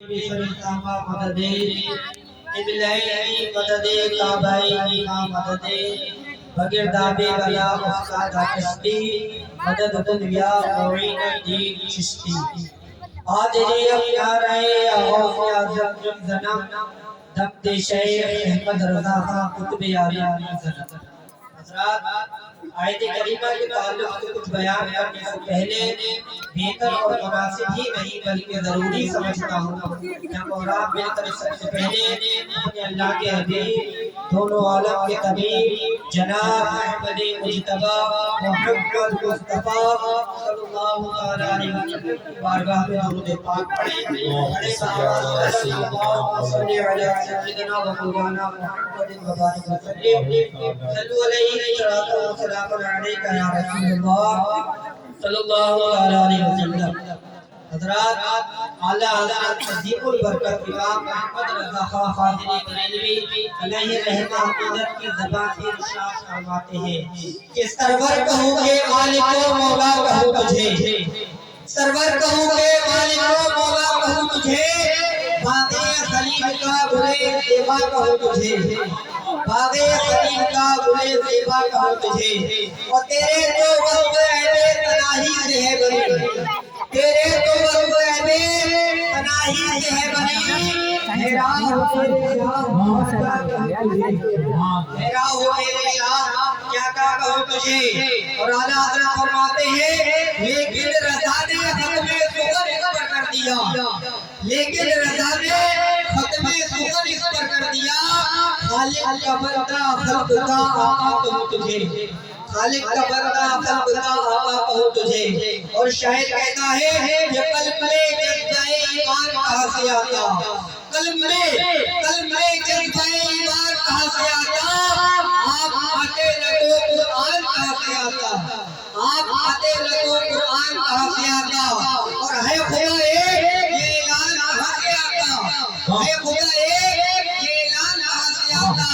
مددے ابلئی مددے کعبائی مددے بغیر دابے ویا استاد کشتی مدد دنیا معین دین چشتی آدری اپیارے آغاز اعظم جمزنم دبت شیخ احمد رضا خان قطب یاری زنم حضرات آیت کریمہ کے تعلق سے کچھ بیان کرنے سے پہلے بہتر اور مناسب ہی نہیں بلکہ ضروری سمجھتا ہوں کہ قرآن مل کر سب سے پہلے اپنے اللہ کے حبیب دونوں عالم کے طبیب جناب احمد مجتبی محمد مصطفیٰ صلی اللہ علیہ وسلم کی بارگاہ میں درود پاک پڑھیں بڑے سلام صلی علی سیدنا و مولانا محمد وبارک وسلم صلو علیہ وسلم علیک یا رسول اللہ صلی اللہ علیہ وسلم حضرات اعلیٰ حضرت صدیق البرکت امام احمد رضا خان قادری بریلوی علیہ رحمہ حضرت کی زبان سے ارشاد فرماتے ہیں کہ سرور کہوں کہ مالک و مولا کہوں تجھے سرور کہوں کہ مالک و مولا کہوں تجھے باغ خلیل کا گلے زیبا کہوں تجھے باغ خلیل کا گلے زیبا کہوں تجھے اور تیرے تو وصف عیب تناہی سے ہے بنی تیرے تو وصف عیب تناہی سے ہے بنی میرا ہو میرے شاہ کیا کہوں تجھے اور اعلیٰ حضرت فرماتے ہیں لیکن رضا نے ختم سخن اس پر کر دیا لیکن رضا نے ختم سخن اس پر کر دیا خالق کا بندہ خلق کا آقا کہوں تجھے خالق کا بندہ خلق کا آقا کہوں تجھے اور شاعر کہتا ہے کہ قلب میں جذبہ ایمان کہاں سے آتا قلب میں جذبہ ایمان کہاں سے آتا آپ آتے لگو قرآن کہاں سے آتا آپ آتے لگو قرآن کہاں سے آتا اور ہے خدا ایک یہ اعلان کہاں سے آتا ہے خدا ایک یہ اعلان کہاں سے آتا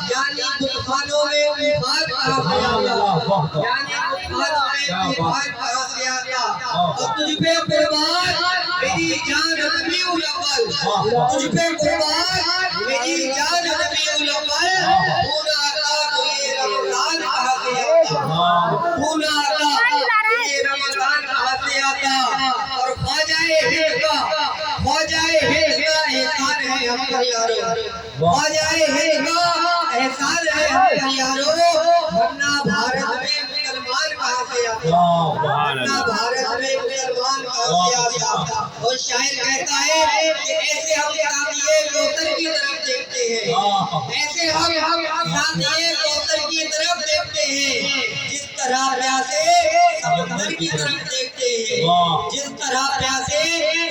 یعنی بتخانوں میں بہار کہاں سے آتا یعنی بتخانوں میں بہار کہاں سے آتا اور تجھ پہ قربان میری جان نبی الاول تجھ پہ قربان میری جان نبی الاول پورا آقا تو یہ رمضان کہاں سے آتا پورا آقا تو یہ رمضان کہاں سے آتا اور خواجہ ہند کا احسان ہے ہم پر یارو خواجہ ہند کا احسان ہے ہم پر یارو ورنہ بھارت میں مسلمان کہاں سے آتا ورنہ بھارت میں مسلمان کہاں سے آتا اور شاعر کہتا ہے کہ ایسے ہم ساتھیے کوثر کی طرف دیکھتے ہیں ایسے ہم ساتھیے کوثر کی طرف دیکھتے ہیں جس طرح پیاسے سمندر کی طرف دیکھتے ہیں جس طرح پیاسے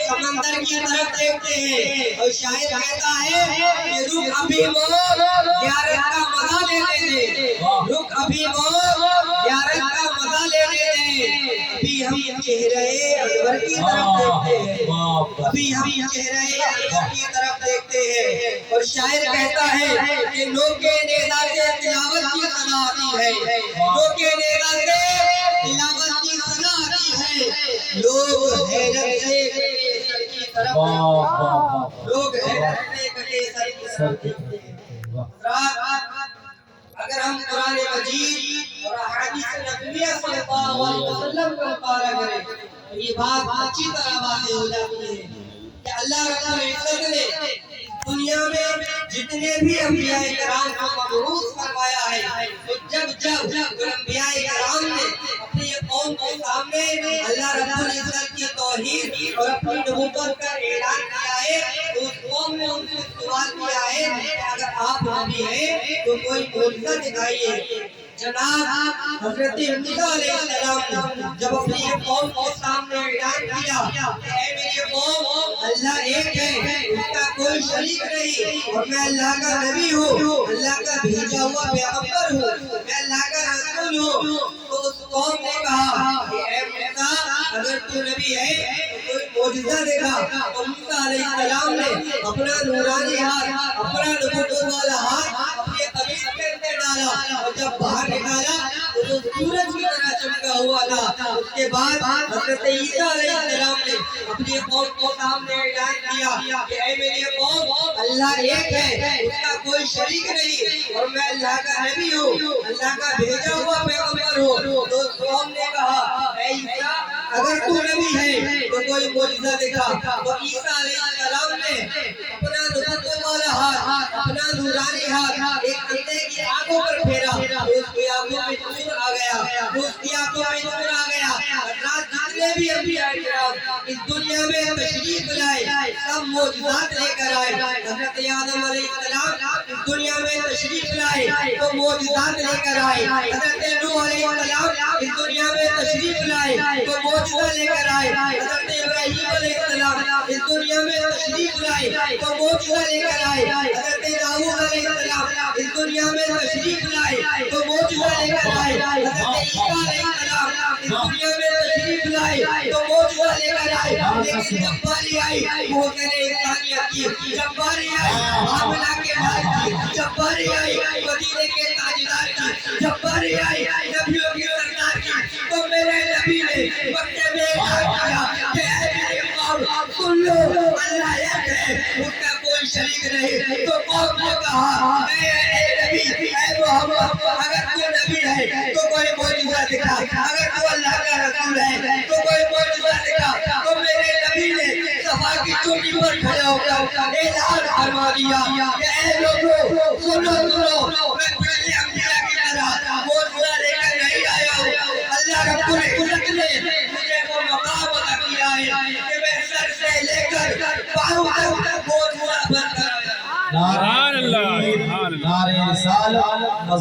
سمندر کی طرف دیکھتے ہیں اور شاعر کہتا ہے کہ رخ ابھی مور زیارت کا مزہ لینے دے رخ ابھی مور زیارت کا مزہ لینے دے ابھی ہم چہرے انور کی طرف دیکھتے ہیں ابھی ہم چہرے انور کی طرف دیکھتے ہیں اور شاعر کہتا ہے کہ لوگ کے نیزہ سے تلاوت کی صدا آتی ہے لوگ کے نیزہ سے تلاوت کی صدا آتی ہے لوگ حیرت سے کٹے سر کی طرف لوگ حیرت سے کٹے سر کی طرف دیکھتے ہیں اگر ہم قرآن مجید اور احادیث نبویہ صلی اللہ علیہ وسلم کو مطالعہ کریں تو یہ بات اچھی طرح واضح ہو جاتی ہے کہ اللہ رب العزت نے دنیا میں جتنے بھی انبیاء کرام کو مبعوث فرمایا ہے تو جب انبیاء کرام نے اپنی قوم کے سامنے اللہ رب العزت کی توحید اور اپنی نبوت کا اعلان کیا ہے تو اس قوم نے ان سے سوال کیا ہے کہ اگر آپ نبی ہیں تو کوئی معجزہ دکھائیے جناب حضرت موسیٰ علیہ السلام جب اپنی قوم کے سامنے اعلان کیا کہ اے میری قوم اللہ ایک ہے اس کا کوئی شریک نہیں اور میں اللہ کا نبی ہوں اللہ کا بھیجا ہوا پیغمبر ہوں میں اللہ کا رسول ہوں تو اس قوم نے کہا کہ اے موسیٰ اگر تو نبی ہے تو کوئی معجزہ دیکھا اور موسیٰ علیہ السلام نے اپنا نورانی ہاتھ اپنا نبوت والا ہاتھ اپنے قمیص پہ ڈالا اور جب باہر نکالا تو سورج کی طرح چمکا ہوا ہوا تھا. اس کے بعد حضرت عیسیٰ علیہ السلام نے اپنی قوم کے سامنے اعلان کیا کہ اے میری قوم، اللہ ایک ہے، اس کا کوئی شریک نہیں، اور میں اللہ کا نبی ہوں، اللہ کا بھیجا ہوا پیغمبر ہوں. تو قوم نے کہا اے عیسیٰ، اگر تو نبی ہے تو کوئی معجزہ دکھا. تو عیسیٰ علیہ السلام نے اپنا نبوت والا ہاتھ، اپنا نورانی ہاتھ ایک اندھے کی آنکھوں پر پھیرا، اس کی آنکھوں میں نور آ گیا، اس کی آنکھوں میں نور آ گیا. رات جتنے بھی انبیاء کرام اس دنیا میں تشریف لائے سب معجزات لے کر آئے. حضرت آدم علیہ السلام اس دنیا میں تشریف لائے تو معجزات لے کر آئے. حضرت نوح علیہ السلام اس دنیا میں تشریف لائے تو معجزہ لے کر آئے. حضرت ابراہیم علیہ السلام اس دنیا میں تشریف لائے تو معجزہ لے کر آئے. حضرت داؤد علیہ السلام اس دنیا میں تشریف لائے تو معجزہ لے کر آئے. حضرت عیسیٰ علیہ السلام اس دنیا میں تشریف لائے تو معجزہ لے کر آئے. لیکن جب باری آئی محسن انسانیت کی، جب باری آئی حاملہ کے بھائی کی، جب باری آئی مدینے کے تاجدار کی، جب باری آئی نبیوں کی سردار کی، تو میرے نبی نے مکے میں اعلان کیا کہ اے میری قوم سن لو، اللہ ایک ہے، اس کا کوئی شریک نہیں. تو قوم نے کہا اے نبی، اے محمد، اگر تو نبی ہے تو کوئی معجزہ دکھا، اگر تو اللہ کا رسول ہے تو کوئی معجزہ دکھا. تو میرے نبی نے صفا کی چوٹی پر کھڑے ہو کر اعلان فرما دیا کہ اے لوگوں،